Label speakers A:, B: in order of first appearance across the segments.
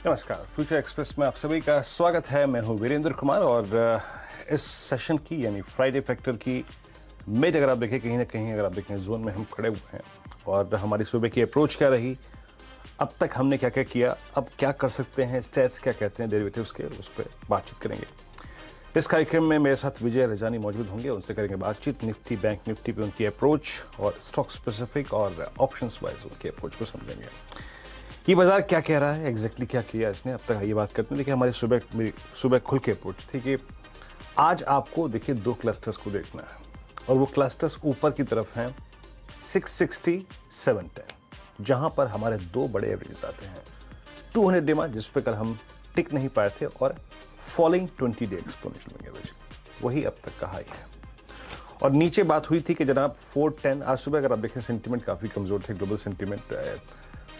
A: नमस्कार, future express में आप सभी का स्वागत है। मैं हूं वीरेंद्र कुमार और इस सेशन की यानी फ्राइडे फैक्टर की मेज अगर आप देखें कहीं ना कहीं अगर आप देखें जोन में हम खड़े हुए हैं और हमारी सुबह की अप्रोच क्या रही, अब तक हमने क्या क्या किया, अब क्या कर सकते हैं, स्टैट्स क्या कहते हैं डेरिवेटिव्स के, उस पर बातचीत करेंगे। इस कार्यक्रम में मेरे साथ विजय रजानी मौजूद होंगे, उनसे करेंगे बातचीत निफ्टी बैंक निफ्टी पे उनकी अप्रोच और स्टॉक स्पेसिफिक और ऑप्शंस वाइज उनकी अप्रोच को समझेंगे। ये बाजार क्या कह रहा है, एग्जैक्टली क्या किया इसने अब तक, ये बात करते हैं। देखिए हमारी मेरी सुबह खुल के अप्रोच थी कि आज आपको देखिए दो क्लस्टर्स को देखना है और वो क्लस्टर्स ऊपर की तरफ हैं 660 710, जहां पर हमारे दो बड़े एवरेज आते हैं 200 डेमा जिस पे कल हम टिक नहीं पाए थे और फॉलिंग 20 डे एक्सपोनेंशियल एवरेज, वही अब तक का हाई है। और नीचे बात हुई थी कि जनाब 410, आज सुबह अगर आप देखें सेंटीमेंट काफी कमजोर थे, ग्लोबल सेंटीमेंट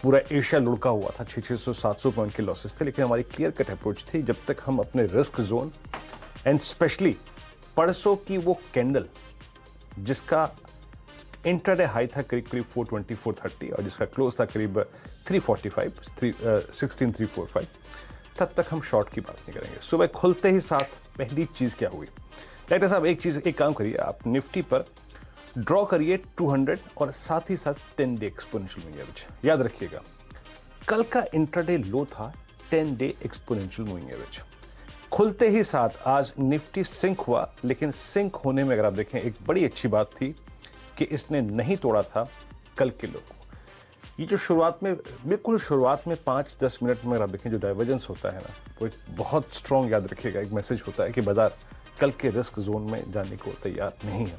A: पूरा एशिया लुढ़का हुआ था, 600-700 पॉइंट के लॉसेस थे, लेकिन हमारी क्लियर कट अप्रोच थी जब तक हम अपने रिस्क जोन एंड स्पेशली परसों की वो कैंडल जिसका इंट्राडे हाई था करीब 420-430 और जिसका क्लोज था करीब 16345, तब तक हम शॉर्ट की बात नहीं करेंगे। सुबह खुलते ही साथ पहली चीज क्या हुई, डायरेक्टर साहब एक काम करिए, आप निफ्टी पर ड्रॉ करिए 200 और साथ ही साथ 10 डे एक्सपोनेंशियल मूविंग एवरेज। याद रखिएगा कल का इंट्राडे लो था 10 डे एक्सपोनेंशियल मूविंग एवरेज। खुलते ही साथ आज निफ्टी सिंक हुआ, लेकिन सिंक होने में अगर आप देखें एक बड़ी अच्छी बात थी कि इसने नहीं तोड़ा था कल के लो को। ये जो शुरुआत में बिल्कुल शुरुआत में 5-10 मिनट में अगर आप देखें जो डाइवर्जेंस होता है ना, वो एक बहुत स्ट्रॉन्ग, याद रखिएगा, एक मैसेज होता है कि बाजार कल के रिस्क जोन में जाने को तैयार नहीं है।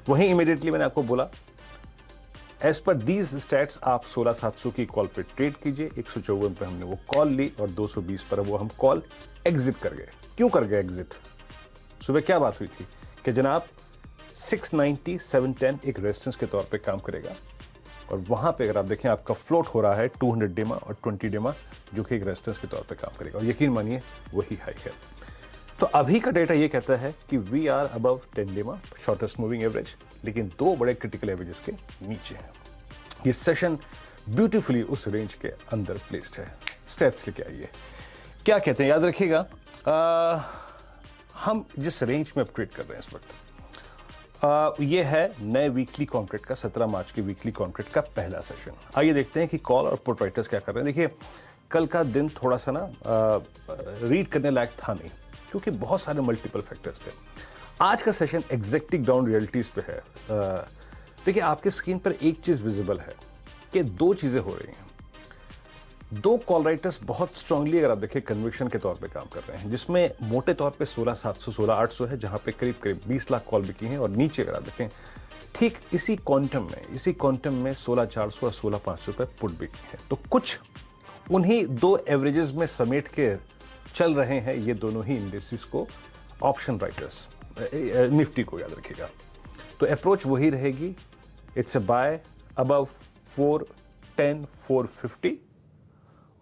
A: वहीं इमीडिएटली मैंने आपको बोला एज पर दीज स्टैट्स आप 16700 की कॉल पे ट्रेड कीजिए। 154 पे हमने वो कॉल ली और 220 पर वो हम कॉल एग्जिट कर गए। क्यों कर गए एग्जिट? सुबह क्या बात हुई थी कि जनाब 690 710 एक रेजिस्टेंस के तौर पे काम करेगा और वहां पे अगर आप देखें आपका फ्लोट हो रहा है 200 डेमा और 20 डेमा जो कि एक रेजिस्टेंस के तौर पे काम करेगा और यकीन मानिए वही हाई है। तो अभी का डेटा ये कहता है कि वी आर अबव 10 डेमा शॉर्टेस्ट मूविंग एवरेज, लेकिन दो बड़े क्रिटिकल एवरेजेस के नीचे है। ये सेशन ब्यूटीफुली उस रेंज के अंदर प्लेस्ड है। स्टेट्स लेके आइए, क्या कहते हैं, याद रखिएगा हम जिस रेंज में ट्रेड कर रहे हैं इस वक्त, ये है नए वीकली कॉन्ट्रैक्ट का 17 मार्च के वीकली कॉन्ट्रैक्ट का पहला सेशन। आइए देखते हैं कि कॉल और पुट राइटर्स क्या कर रहे हैं। देखिए कल का दिन थोड़ा सा ना रीड करने लायक था नहीं, क्योंकि बहुत सारे मल्टीपल फैक्टर्स थे। आज का सेशन एग्जैक्टिंग डाउन रियलिटीज पे है। देखिए आपके स्क्रीन पर एक चीज विजिबल है कि दो चीजें हो रही हैं। दो कॉल राइटर्स बहुत स्ट्रांगली अगर आप देखें कन्विक्शन के तौर पे काम कर रहे हैं, जिसमें मोटे तौर पे 16700 16800 है, जहां पे करीब करीब 20 लाख कॉल बिकी हैं और नीचे अगर आप देखें ठीक इसी क्वांटम में 16400 और 16500 पे पुट बिकी है। तो कुछ उन्हीं दो एवरेजेस में समेट के चल रहे हैं ये दोनों ही इंडेक्सेस को, ऑप्शन राइटर्स निफ्टी को, याद रखिएगा। तो अप्रोच वही रहेगी, इट्स अ बाय अबव 410 450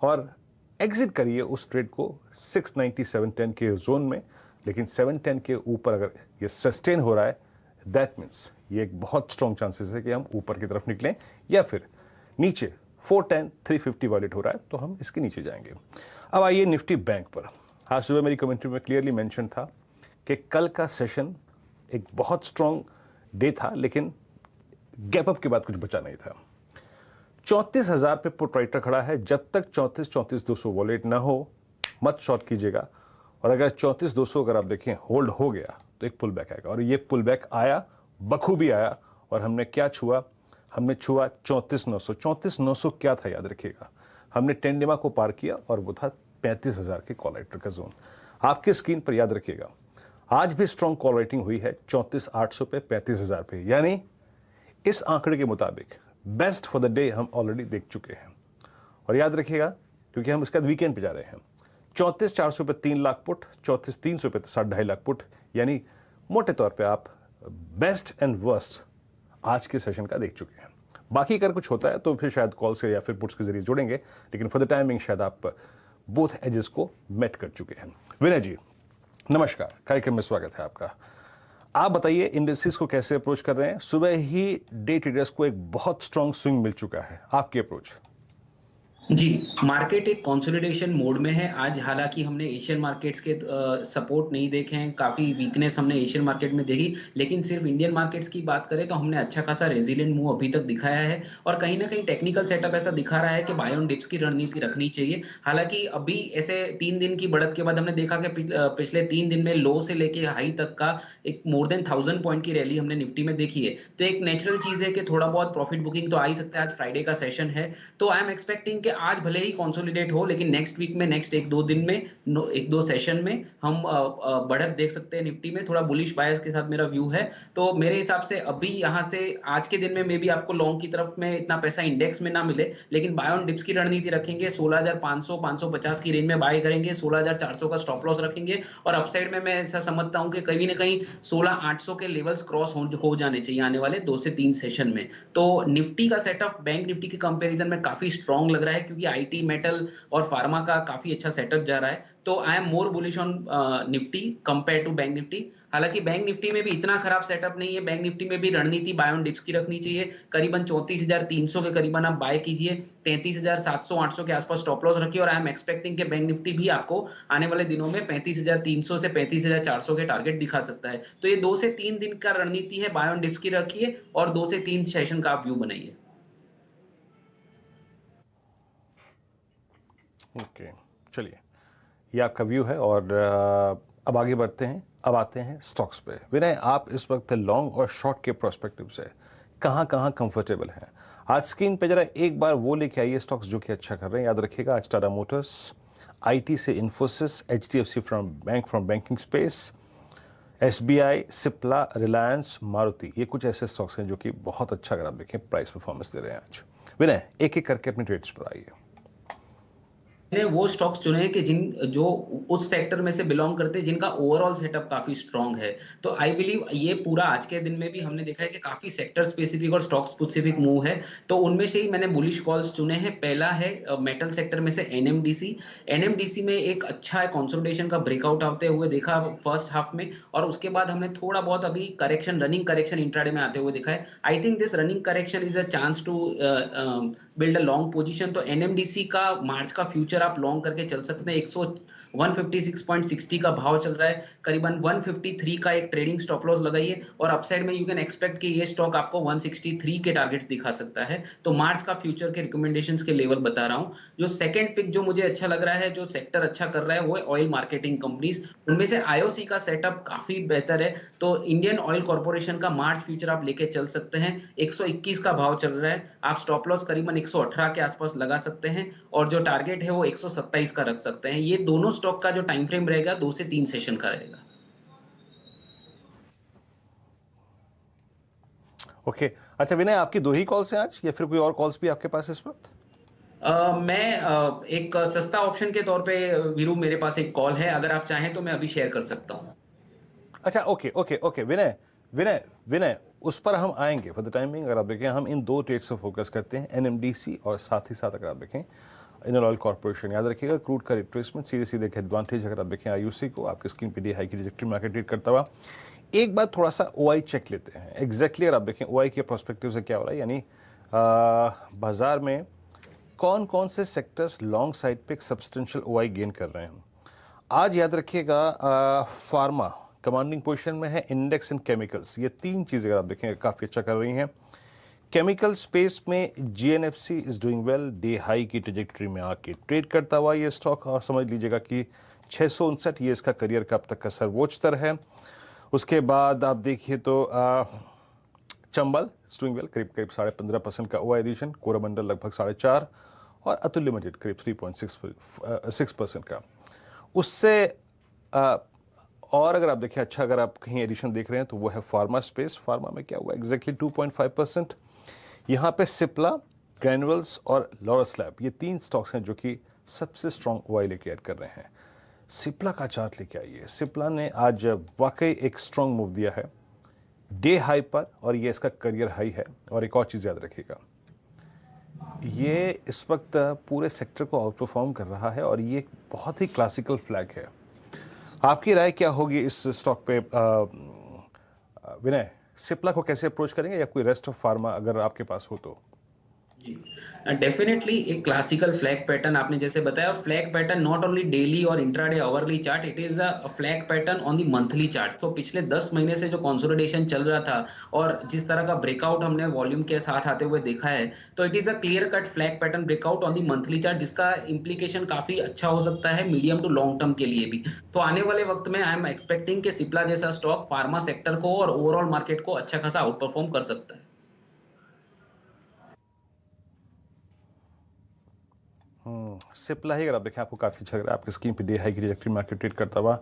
A: और एग्जिट करिए उस ट्रेड को 690 710 के जोन में। लेकिन 710 के ऊपर अगर ये सस्टेन हो रहा है दैट मीन्स ये एक बहुत स्ट्रॉन्ग चांसेस है कि हम ऊपर की तरफ निकलें, या फिर नीचे 410 350 वायलेट हो रहा है तो हम इसके नीचे जाएंगे। अब आइए निफ्टी बैंक पर। आज सुबह मेरी कमेंट्री में क्लियरली मेंशन था कि कल का सेशन एक बहुत स्ट्रॉन्ग डे था, लेकिन गैप अप के बाद कुछ बचा नहीं था। 34,000 पे पुट राइटर खड़ा है, जब तक 34,200 वॉलेट ना हो मत शॉर्ट कीजिएगा। और अगर 34,200 अगर आप देखें होल्ड हो गया तो एक पुल बैक आएगा और ये पुल बैक आया, बखूबी आया। और हमने क्या छुआ? हमने छुआ 34,900। 34,900 क्या था याद रखिएगा, हमने 10 डेमा को पार किया और वो था 35,000 के कॉल राइटर का जोन। आपके स्क्रीन पर याद रखिएगा आज भी स्ट्रॉन्ग कॉल राइटिंग हुई है 34,800 पे 35,000 पे, यानी इस आंकड़े के मुताबिक बेस्ट फॉर द डे हम ऑलरेडी देख चुके हैं। और याद रखिएगा क्योंकि हम इसका वीकेंड पे जा रहे हैं, 34,400 पे 3 लाख पुट, 34,300 पे 2.5 लाख पुट, यानी मोटे तौर पे आप बेस्ट एंड वर्स्ट आज के सेशन का देख चुके हैं। बाकी अगर कुछ होता है तो फिर शायद कॉल से या फिर पुट्स के जरिए जुड़ेंगे, लेकिन फॉर द टाइमिंग शायद आप बोथ एजेस को मेट कर चुके हैं। विनय जी नमस्कार, कार्यक्रम में स्वागत है आपका। आप बताइए इंडेक्सेस को कैसे अप्रोच कर रहे हैं? सुबह ही डे ट्रेडर्स को एक बहुत स्ट्रॉन्ग स्विंग मिल चुका है, आपकी अप्रोच?
B: जी, मार्केट एक कंसोलिडेशन मोड में है आज। हालाँकि हमने एशियन मार्केट्स के सपोर्ट नहीं देखे हैं, काफ़ी वीकनेस हमने एशियन मार्केट में देखी, लेकिन सिर्फ इंडियन मार्केट्स की बात करें तो हमने अच्छा खासा रेज़िलिएंट मूव अभी तक दिखाया है और कहीं न कहीं टेक्निकल सेटअप ऐसा दिखा रहा है कि बाय ऑन डिप्स की रणनीति रखनी चाहिए। हालाँकि अभी ऐसे 3 दिन की बढ़त के बाद हमने देखा कि पिछले 3 दिन में लो से लेके हाई तक का एक मोर देन 1000 पॉइंट की रैली हमने निफ्टी में देखी है। तो एक नेचुरल चीज़ है कि थोड़ा बहुत प्रॉफिट बुकिंग तो आ ही सकता है। आज फ्राइडे का सेशन है, तो आई एम एक्सपेक्टिंग कि आज भले ही कंसोलिडेट हो, लेकिन नेक्स्ट वीक में, नेक्स्ट 1-2 दिन में, 1-2 सेशन में हम बढ़त देख सकते हैं निफ्टी में। थोड़ा बुलिश बायस के साथ मेरा व्यू है। तो मेरे हिसाब से अभी यहाँ से आज के दिन में मे बी आपको लॉन्ग की तरफ में इतना पैसा इंडेक्स में ना मिले, लेकिन बाय ऑन डिप्स की रणनीति रखेंगे। 16,500 550 की रेंज में बाय करेंगे, 16,400 का स्टॉप लॉस रखेंगे और अपसाइड में मैं ऐसा समझता हूं कि कहीं ना कहीं 16,800 के लेवल्स क्रॉस हो जाने चाहिए आने वाले 2 से 3 सेशन में। तो निफ्टी का सेटअप बैंक निफ्टी के कंपैरिजन में काफी स्ट्रांग लग रहा है, क्योंकि आईटी, मेटल और फार्मा का काफी अच्छा सेटअप जा रहा है। तो I am more bullish on Nifty compare to bank Nifty. हालांकि बैंक निफ्टी में भी इतना खराब सेटअप नहीं है। बैंक निफ्टी में भी रणनीति बाय ऑन डिप्स की रखनी चाहिए। करीबन 34,300 के करीबन आप बाय कीजिए, 33,700 800 के आसपास स्टॉप लॉस रखिए और आई एम एक्सपेक्टिंग कि बैंक निफ्टी भी आपको आने वाले दिनों में 35,300 से 35,400 के टारगेट दिखा सकता है। तो ये 2 से 3 दिन का रणनीति है, बाय ऑन डिप्स की रखिए और 2 से 3 सेशन का आप व्यू बनाइए।
A: ओके, चलिए, ये आपका व्यू है और अब आगे बढ़ते हैं। अब आते हैं स्टॉक्स पे। विनय, आप इस वक्त लॉन्ग और शॉर्ट के प्रोस्पेक्टिव से कहाँ कहाँ कंफर्टेबल हैं? आज स्क्रीन पे जरा एक बार वो लेके आइए स्टॉक्स जो कि अच्छा कर रहे हैं। याद रखिएगा, आज टाटा मोटर्स, आईटी से Infosys, HDFC from banking space, SBI, Cipla, Reliance, Maruti, ये कुछ ऐसे स्टॉक्स हैं जो कि बहुत अच्छा, अगर आप देखें, प्राइस परफॉर्मेंस दे रहे हैं आज। विनय, एक एक करके अपने ट्रेड्स पर आइए।
B: मैंने वो स्टॉक्स चुने हैं कि जो उस सेक्टर में से बिलोंग करते हैं, जिनका ओवरऑल सेटअप काफी स्ट्रांग है। तो आई बिलीव ये पूरा आज के दिन में भी हमने देखा है कि काफी सेक्टर स्पेसिफिक और स्टॉक स्पेसिफिक मूव है। तो उनमें से ही मैंने बुलिश कॉल्स चुने हैं। पहला है मेटल सेक्टर में से एनएमडीसी। एनएमडीसी में एक अच्छा कंसोलिडेशन का ब्रेकआउट आते हुए देखा फर्स्ट हाफ में, और उसके बाद हमने थोड़ा बहुत अभी करेक्शन, रनिंग करेक्शन इंट्राडे में आते हुए देखा है। I think this running correction is a chance to build a long position. तो एनएमडीसी का मार्च का फ्यूचर आप लॉन्ग करके चल सकते हैं। 156.60 का भाव चल रहा है, करीबन 153 का एक ट्रेडिंग स्टॉप लॉस लगाइए और अपसाइड में यू कैन एक्सपेक्ट कि ये स्टॉक आपको 163 के टारगेट्स दिखा सकता है। तो मार्च का फ्यूचर के रिकमेंडेशंस के लेवल बता रहा हूं। जो सेकंड पिक जो मुझे अच्छा लग रहा है, जो सेक्टर अच्छा कर रहा है, वो है ऑयल मार्केटिंग कंपनीज। उनमें से आईओसी का सेटअप काफी बेहतर है। तो इंडियन ऑयल कॉर्पोरेशन का मार्च फ्यूचर आप लेके चल सकते हैं। 121 का भाव चल रहा है, आप स्टॉप लॉस करीबन 118 के आसपास लगा सकते हैं और जो टारगेट है वो 127 का रख सकते हैं। ये दोनों स्टॉक का जो टाइम फ्रेम रहेगा 2 से 3 सेशन का रहेगा।
A: ओके, अच्छा विनय, आपकी दो ही कॉल्स हैं आज या फिर कोई और कॉल्स भी आपके पास इस वक्त?
B: एक सस्ता ऑप्शन के तौर पे वीरू, मेरे पास एक कॉल है, अगर आप चाहें तो मैं अभी शेयर कर सकता हूं।
A: अच्छा, ओके ओके ओके विनय, विनय विनय उस पर हम आएंगे। फॉर द टाइमिंग अगर आप देखें, हम इन दो ट्रेड्स पर फोकस करते हैं, एनएमडीसी और साथ ही साथ अगर आप देखें इंडियन ऑयल कॉर्पोरेशन। याद रखिएगा, क्रूड का रिट्रेसमेंट सीधे सीधे एक एडवांटेज। अगर आप देखें आईयूसी को, आपकी स्क्रीन पे डी हाई की ट्रैजेक्टरी मार्केट ट्रेड करता हुआ। एक बार थोड़ा सा ओआई चेक लेते हैं। एग्जैक्टली अगर आप देखें ओआई के प्रोस्पेक्टिव से क्या हो रहा है, यानी बाजार में कौन कौन से सेक्टर्स लॉन्ग साइड पे एक सब्सटेंशियल ओआई गेन कर रहे हैं। आज याद रखिएगा, फार्मा कमांडिंग पोजीशन में है, इंडेक्स एंड केमिकल्स, ये तीन चीज़ें अगर आप देखें काफ़ी अच्छा कर रही हैं। केमिकल स्पेस में GNFC is doing well, day high की ट्रेजेक्टरी में आके ट्रेड करता हुआ ये स्टॉक, और समझ लीजिएगा कि 659 ये इसका करियर का अब तक का सर्वोच्च स्तर है। उसके बाद आप देखिए तो चंबल डूइंग वेल, करीब करीब 15.5% का ओआई एडिशन, कोरोमंडल लगभग 4.5%, और अतुल लिमिटेड करीब 3.6% का। उससे और अगर आप देखें, अच्छा अगर आप कहीं एडिशन देख रहे हैं तो वो है फार्मा स्पेस। फार्मा में क्या हुआ एग्जैक्टली 2.5%। यहाँ पे सिप्ला, ग्रैनुअल्स और लॉरस लैब, ये तीन स्टॉक्स हैं जो कि सबसे स्ट्रॉन्ग ओआई लेके ऐड कर रहे हैं। सिप्ला का चार्ट लेके आइए। सिप्ला ने आज वाकई एक स्ट्रॉन्ग मूव दिया है डे हाई पर, और ये इसका करियर हाई है। और एक और चीज़ याद रखिएगा, ये इस वक्त पूरे सेक्टर को आउट परफॉर्म कर रहा है और ये बहुत ही क्लासिकल फ्लैग है। आपकी राय क्या होगी इस स्टॉक पे? विनय, सिप्ला को कैसे अप्रोच करेंगे, या कोई रेस्ट ऑफ फार्मा अगर आपके पास हो तो?
B: जी, डेफिनेटली एक क्लासिकल फ्लैग पैटर्न आपने जैसे बताया, और flag pattern not only daily और intraday hourly chart, it is a flag pattern on the monthly chart. तो पिछले 10 महीने से जो कंसोलिडेशन चल रहा था और जिस तरह का ब्रेकआउट हमने वॉल्यूम के साथ आते हुए देखा है, तो it is a clear cut flag pattern breakout on the monthly chart, जिसका इंप्लीकेशन काफी अच्छा हो सकता है मीडियम टू लॉन्ग टर्म के लिए भी। तो आने वाले वक्त में आई एम एक्सपेक्टिंग कि सिप्ला जैसा स्टॉक फार्मा सेक्टर को और ओवरऑल मार्केट को अच्छा खासा आउट परफॉर्म कर सकता है।
A: सिप्ला ही अगर आप देखें आपको काफ़ी अच्छा लग रहा है, आपकी स्क्रीन पे डे हाई की ट्रैजेक्टरी मार्केट ट्रेड करता हुआ।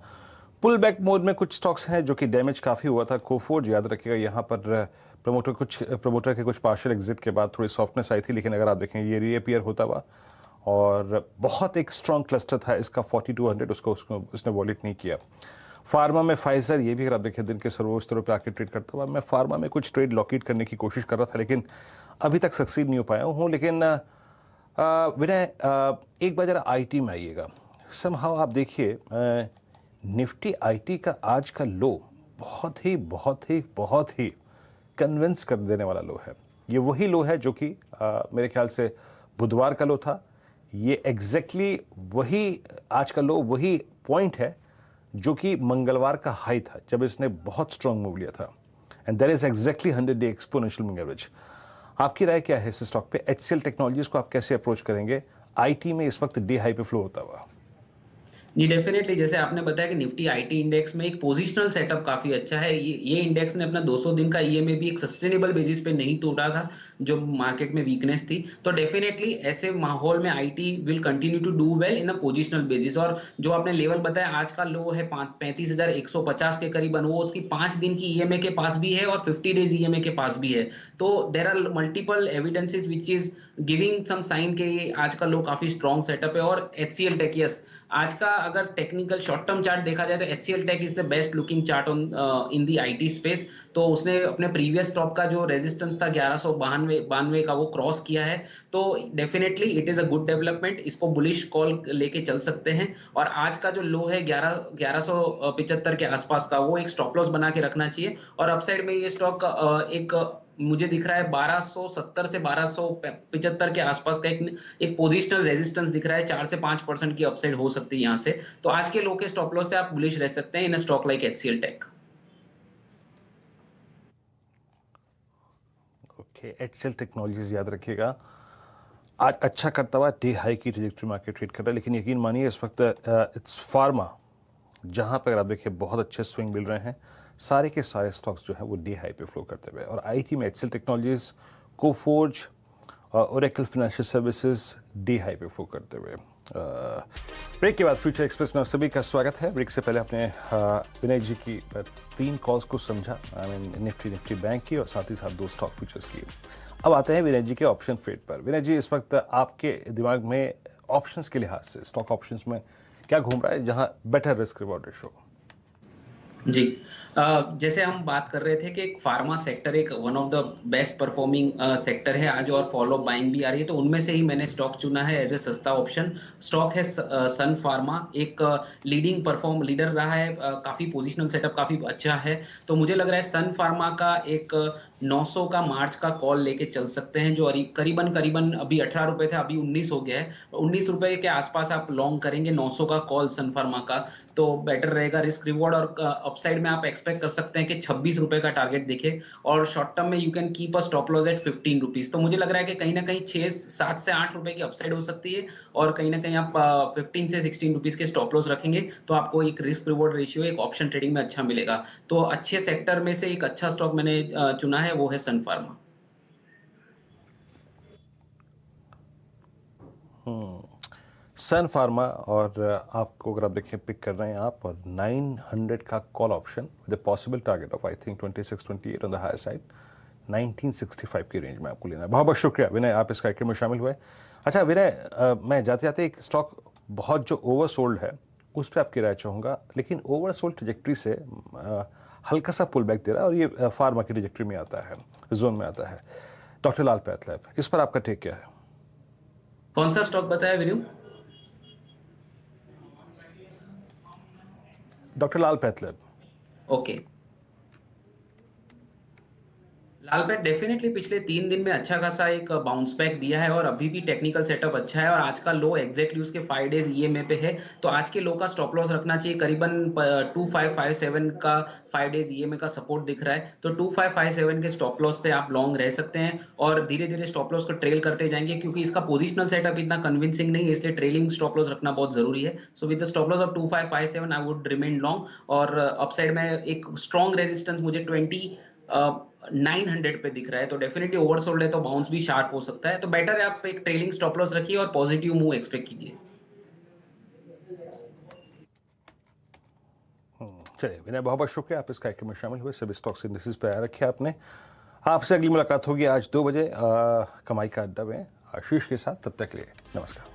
A: पुल बैक मोड में कुछ स्टॉक्स हैं जो कि डैमेज काफ़ी हुआ था। कोफोर्ज याद रखिएगा, यहाँ पर प्रमोटर के कुछ पार्शियल एग्जिट के बाद थोड़ी सॉफ्टनेस आई थी, लेकिन अगर आप देखें ये रीअपियर होता हुआ और बहुत एक स्ट्रॉन्ग क्लस्टर था इसका 4200, उसने वॉलेट नहीं किया। फार्मा में फाइजर, ये भी अगर आप देखें दिन के सर्वोच्च स्तरों पे आके ट्रेड करता हुआ। मैं फार्मा में कुछ ट्रेड लॉकेट करने की कोशिश कर रहा था, लेकिन अभी तक सक्सीड नहीं हो पाया हूँ। लेकिन विनय, एक बार जरा आईटी में आइएगा। समहाउ आप देखिए, निफ्टी आईटी का आज का लो बहुत ही कन्विंस कर देने वाला लो है। ये वही लो है जो कि मेरे ख्याल से बुधवार का लो था। ये एग्जैक्टली वही आज का लो, वही पॉइंट है जो कि मंगलवार का हाई था जब इसने बहुत स्ट्रांग मूव लिया था। एंड दैट इज एग्जैक्टली 100-डे एक्सपोनेंशियल मूविंग एवरेज। आपकी राय क्या है इस स्टॉक पे? एचसीएल टेक्नोलॉजीज को आप कैसे अप्रोच करेंगे आईटी में इस वक्त डे हाई पे फ्लो होता हुआ?
B: जी, डेफिनेटली जैसे आपने बताया कि निफ्टी आईटी इंडेक्स में एक पोजिशनल सेटअप काफी अच्छा है। ये इंडेक्स ने अपना 200 दिन का ईएमए भी एक सस्टेनेबल बेसिस पे नहीं तोड़ा था, जो मार्केट में वीकनेस थी। तो डेफिनेटली ऐसे माहौल में IT will continue to do well in a positional basis. और जो आपने लेवल बताया आज का लो है 35,150 के करीबन, वो उसकी 5 दिन की ईएमए के पास भी है और 50 डेज ईएमए के पास भी है। तो there are multiple evidences which is giving some sign के आज का लो काफी स्ट्रॉन्ग सेटअप है। और एचसीएल टेक, यस, आज का अगर टेक्निकल शॉर्ट टर्म चार्ट देखा जाए तो HCL Tech is the best looking chart on in the IT space. तो उसने अपने प्रीवियस टॉप का जो रेजिस्टेंस था 1192 का, वो क्रॉस किया है। तो definitely it is a good development, इसको बुलिश कॉल लेके चल सकते हैं। और आज का जो लो है 1175 के आसपास का, वो एक स्टॉप लॉस बना के रखना चाहिए। और अपसाइड में ये स्टॉक एक मुझे दिख रहा है 1270 से 1275 के आसपास का एक पोजिशनल रेजिस्टेंस दिख रहा है। 4 से 5% की अपसाइड हो सकती है यहाँ से। तो आज के लो के स्टॉप लॉस से आप बुलिश रह सकते हैं in stock like HCL Tech.
A: Okay, HCL Technologies याद रखिएगा, आज अच्छा करता हुआ डे हाई की ट्रैजेक्टरी मार्केट ट्रेड कर रहा है। लेकिन यकीन मानिए इस वक्त इट्स फार्मा, जहां पर आप देखिए बहुत अच्छे स्विंग मिल रहे हैं। सारे के सारे स्टॉक्स जो है वो डे हाई पे फ्लो करते हुए, और आईटी में HCL technologies, Coforge, Oracle financial services day high पे फ्लो करते हुए। ब्रेक के बाद फ्यूचर एक्सप्रेस में आप सभी का स्वागत है। ब्रेक से पहले आपने विनय जी की 3 कॉल्स को समझा, आई मीन निफ्टी बैंक की और साथ ही साथ 2 स्टॉक फ्यूचर्स की। अब आते हैं विनय जी के ऑप्शन ट्रेड पर। विनय जी, इस वक्त आपके दिमाग में ऑप्शंस के लिहाज से स्टॉक ऑप्शंस में क्या घूम रहा है जहां बेटर रिस्क रिवॉर्ड रेशो?
B: जी, जैसे हम बात कर रहे थे कि एक फार्मा सेक्टर एक one of the best performing sector है आज, और फॉलो बाइंग भी आ रही है। तो उनमें से ही मैंने स्टॉक चुना है एज ए सस्ता ऑप्शन। स्टॉक है सन फार्मा, एक लीडर रहा है, काफी पोजिशनल सेटअप काफी अच्छा है। तो मुझे लग रहा है सन फार्मा का एक 900 का मार्च का कॉल लेके चल सकते हैं, जो करीबन करीबन अभी 18 रुपए थे, अभी 19 हो गया है। 19 रुपए के आसपास आप लॉन्ग करेंगे 900 का कॉल सन फार्मा का, तो बेटर रहेगा रिस्क रिवॉर्ड। और अपसाइड में आप एक्सपेक्ट कर सकते हैं कि 26 रुपए का टारगेट दिखे। और शॉर्ट टर्म में you can keep a stop loss at 15 rupees. तो मुझे लग रहा है कि कहीं ना कहीं 7 से 8 रुपए की अपसाइड हो सकती है, और कहीं ना कहीं आप 15 से 16 रुपीज के स्टॉप लॉस रखेंगे तो आपको एक रिस्क रिवॉर्ड रेशियो एक ऑप्शन ट्रेडिंग में अच्छा मिलेगा। तो अच्छे सेक्टर में से एक अच्छा स्टॉक मैंने चुना है, वो है सन फार्मा।
A: सन फार्मा, और आपको अगर आप देखें पिक कर रहे हैं आप, और 900 का call option with possible target of I think 26-28 on the higher side, 1965 की रेंज में आपको लेना है। बहुत बहुत शुक्रिया विनय, आप इस कार्यक्रम में शामिल हुए। अच्छा विनय, मैं जाते जाते एक स्टॉक बहुत जो ओवर सोल्ड है उस पर आपकी राय चाहूँगा, लेकिन ओवर सोल्ड ट्रजेक्ट्री से हल्का सा पुल बैक दे रहा है, और ये फार्मा की ट्रजेक्ट्री में आता है, जोन में आता है। डॉक्टर लाल पैथलैब, इस पर आपका टेक क्या है?
B: कौन सा स्टॉक बताया विनू?
A: डॉक्टर लाल पैथलैब।
B: ओके, लालपेट डेफिनेटली पिछले 3 दिन में अच्छा खासा एक बाउंस बैक दिया है और अभी भी टेक्निकल सेटअप अच्छा है और आज का लो एग्जैक्टली उसके 5 डेज ईएमए पे है। तो आज के लो का स्टॉप लॉस रखना चाहिए करीबन 2557 का 5 डेज ईएमए का सपोर्ट दिख रहा है। तो 2557 के स्टॉप लॉस से आप लॉन्ग रह सकते हैं और धीरे-धीरे स्टॉप लॉस को ट्रेल करते जाएंगे क्योंकि इसका पोजिशनल सेटअप इतना कन्विंसिंग नहीं है, इसलिए ट्रेलिंग स्टॉप लॉस रखना बहुत जरूरी है। So with the stop loss of 2557 I would remain long और अपसाइड में एक स्ट्रॉन्ग रेजिस्टेंस मुझे 900 पे दिख रहा है, तो डेफिनेटली ओवरसोल्ड है तो बाउंस भी शार्प हो सकता है। तो बेटर है आप एक ट्रेलिंग स्टॉप लॉस रखिए और पॉजिटिव मूव एक्सपेक्ट कीजिए।
A: चलिए विनय, बहुत बहुत शुक्रिया, आप इस कार्यक्रम में शामिल हुए। सभी स्टॉक्स इंडिसेस पे आया रखे आपने। आपसे अगली मुलाकात होगी आज 2 बजे कमाई का अड्डा में आशीष के साथ। तब तक के लिए नमस्कार।